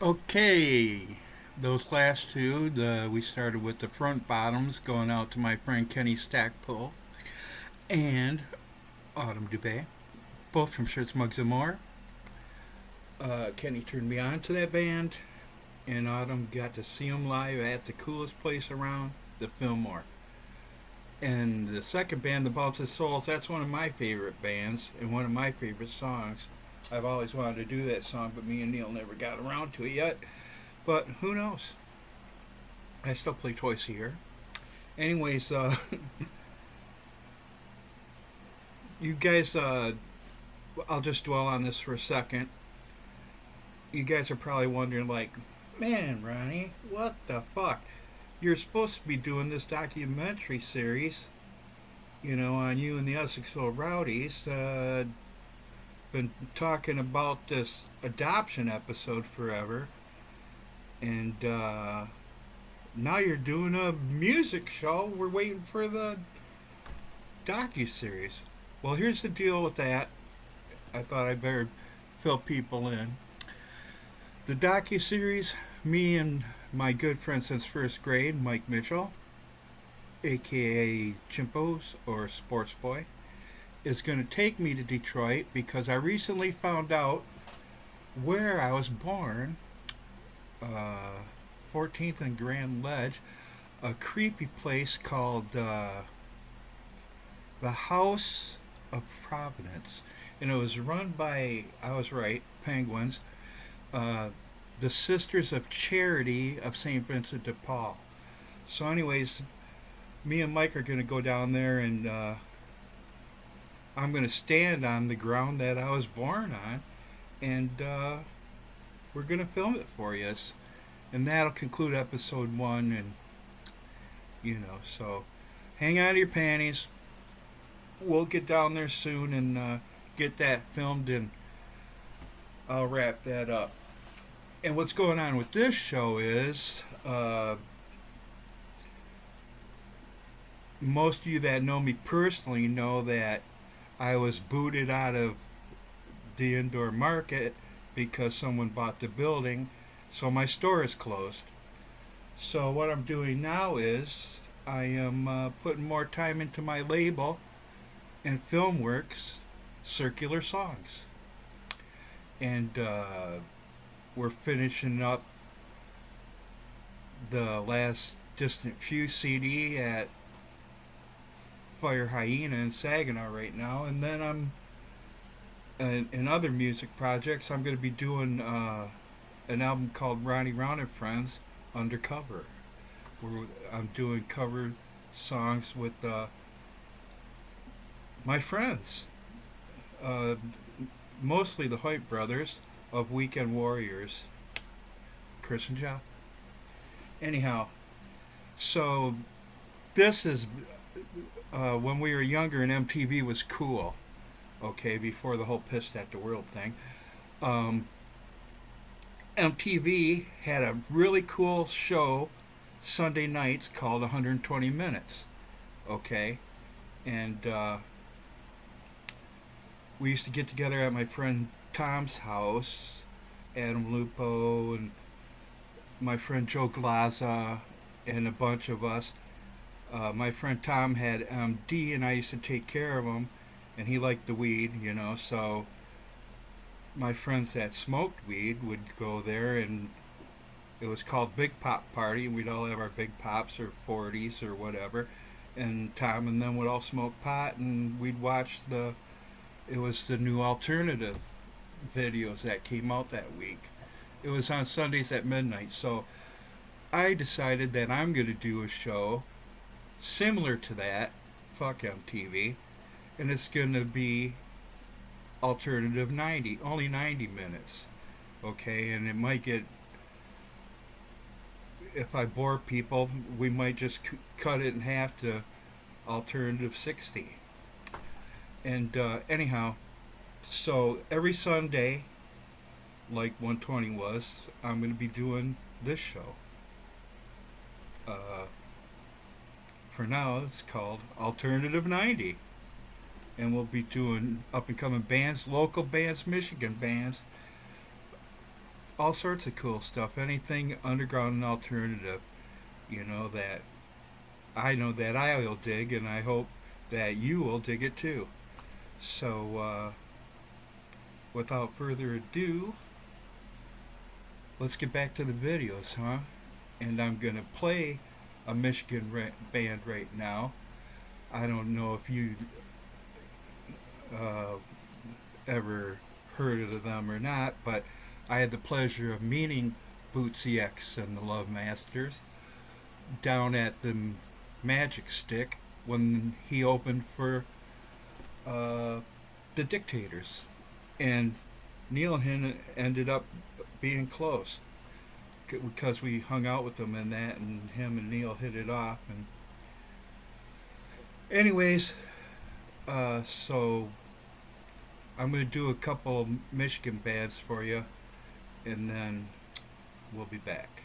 Okay, those last two, we started with the front bottoms going out to my friend Kenny Stackpole and Autumn Dubé, both from Shirts, Mugs, and More. Kenny turned me on to that band, and Autumn got to see him live at the coolest place around, the Fillmore. And the second band, the Bounces Souls, that's one of my favorite bands and one of my favorite songs. I've always wanted to do that song, but me and Neil never got around to it yet. But who knows? I still play twice a year. Anyways, you guys, I'll just dwell on this for a second. You guys are probably wondering, like, man, Ronnie, what the fuck? You're supposed to be doing this documentary series, on you and the Essexville Rowdies. Been talking about this adoption episode forever, and now you're doing a music show. We're waiting for the DocuSeries. Well, here's the deal with that. I thought I'd better fill people in. The DocuSeries, me and my good friend since first grade, Mike Mitchell, aka Chimpos or Sports Boy, is going to take me to Detroit because I recently found out where I was born, 14th and Grand Ledge, a creepy place called the House of Providence. And it was run by, I was right, Penguins, the Sisters of Charity of St. Vincent de Paul. So anyways, me and Mike are going to go down there, and I'm going to stand on the ground that I was born on, and we're going to film it for you. And that'll conclude episode 1, and so hang on to your panties. We'll get down there soon and get that filmed, and I'll wrap that up. And what's going on with this show is most of you that know me personally know that I was booted out of the indoor market because someone bought the building, so my store is closed. So what I'm doing now is I am putting more time into my label and FilmWorks Circular Songs. And we're finishing up the last Distant Few CD at Fire Hyena in Saginaw right now, and then I'm in other music projects. I'm going to be doing an album called Ronnie Round and Friends Undercover, where I'm doing cover songs with my friends, mostly the Hoyt brothers of Weekend Warriors, Chris and Jeff. Anyhow, so this is when we were younger and MTV was cool, okay, before the whole pissed at the world thing. MTV had a really cool show Sunday nights called 120 Minutes, okay, and we used to get together at my friend Tom's house, Adam Lupo and my friend Joe Glaza and a bunch of us. My friend Tom had MD, and I used to take care of him, and he liked the weed, so my friends that smoked weed would go there, and it was called Big Pop Party. We'd all have our Big Pops or 40s or whatever, and Tom and them would all smoke pot, and we'd watch it was the new alternative videos that came out that week. It was on Sundays at midnight, so I decided that I'm going to do a show similar to that, fuck MTV, and it's going to be alternative 90, only 90 minutes, okay, and it might get, if I bore people, we might just cut it in half to alternative 60. And anyhow, so every Sunday, like 120 was, I'm going to be doing this show. For now, it's called Alternative 90. And we'll be doing up and coming bands, local bands, Michigan bands, all sorts of cool stuff. Anything underground and alternative, that I know that I will dig, and I hope that you will dig it too. So, without further ado, let's get back to the videos, huh? And I'm gonna play a Michigan band right now. I don't know if you uh, ever heard of them or not, but I had the pleasure of meeting Bootsy X and the Love Masters down at the Magic Stick when he opened for uh, the Dictators, and Neil and him ended up being close because we hung out with them and that, and him and Neil hit it off. And anyways, so I'm gonna do a couple Michigan bands for you, and then we'll be back.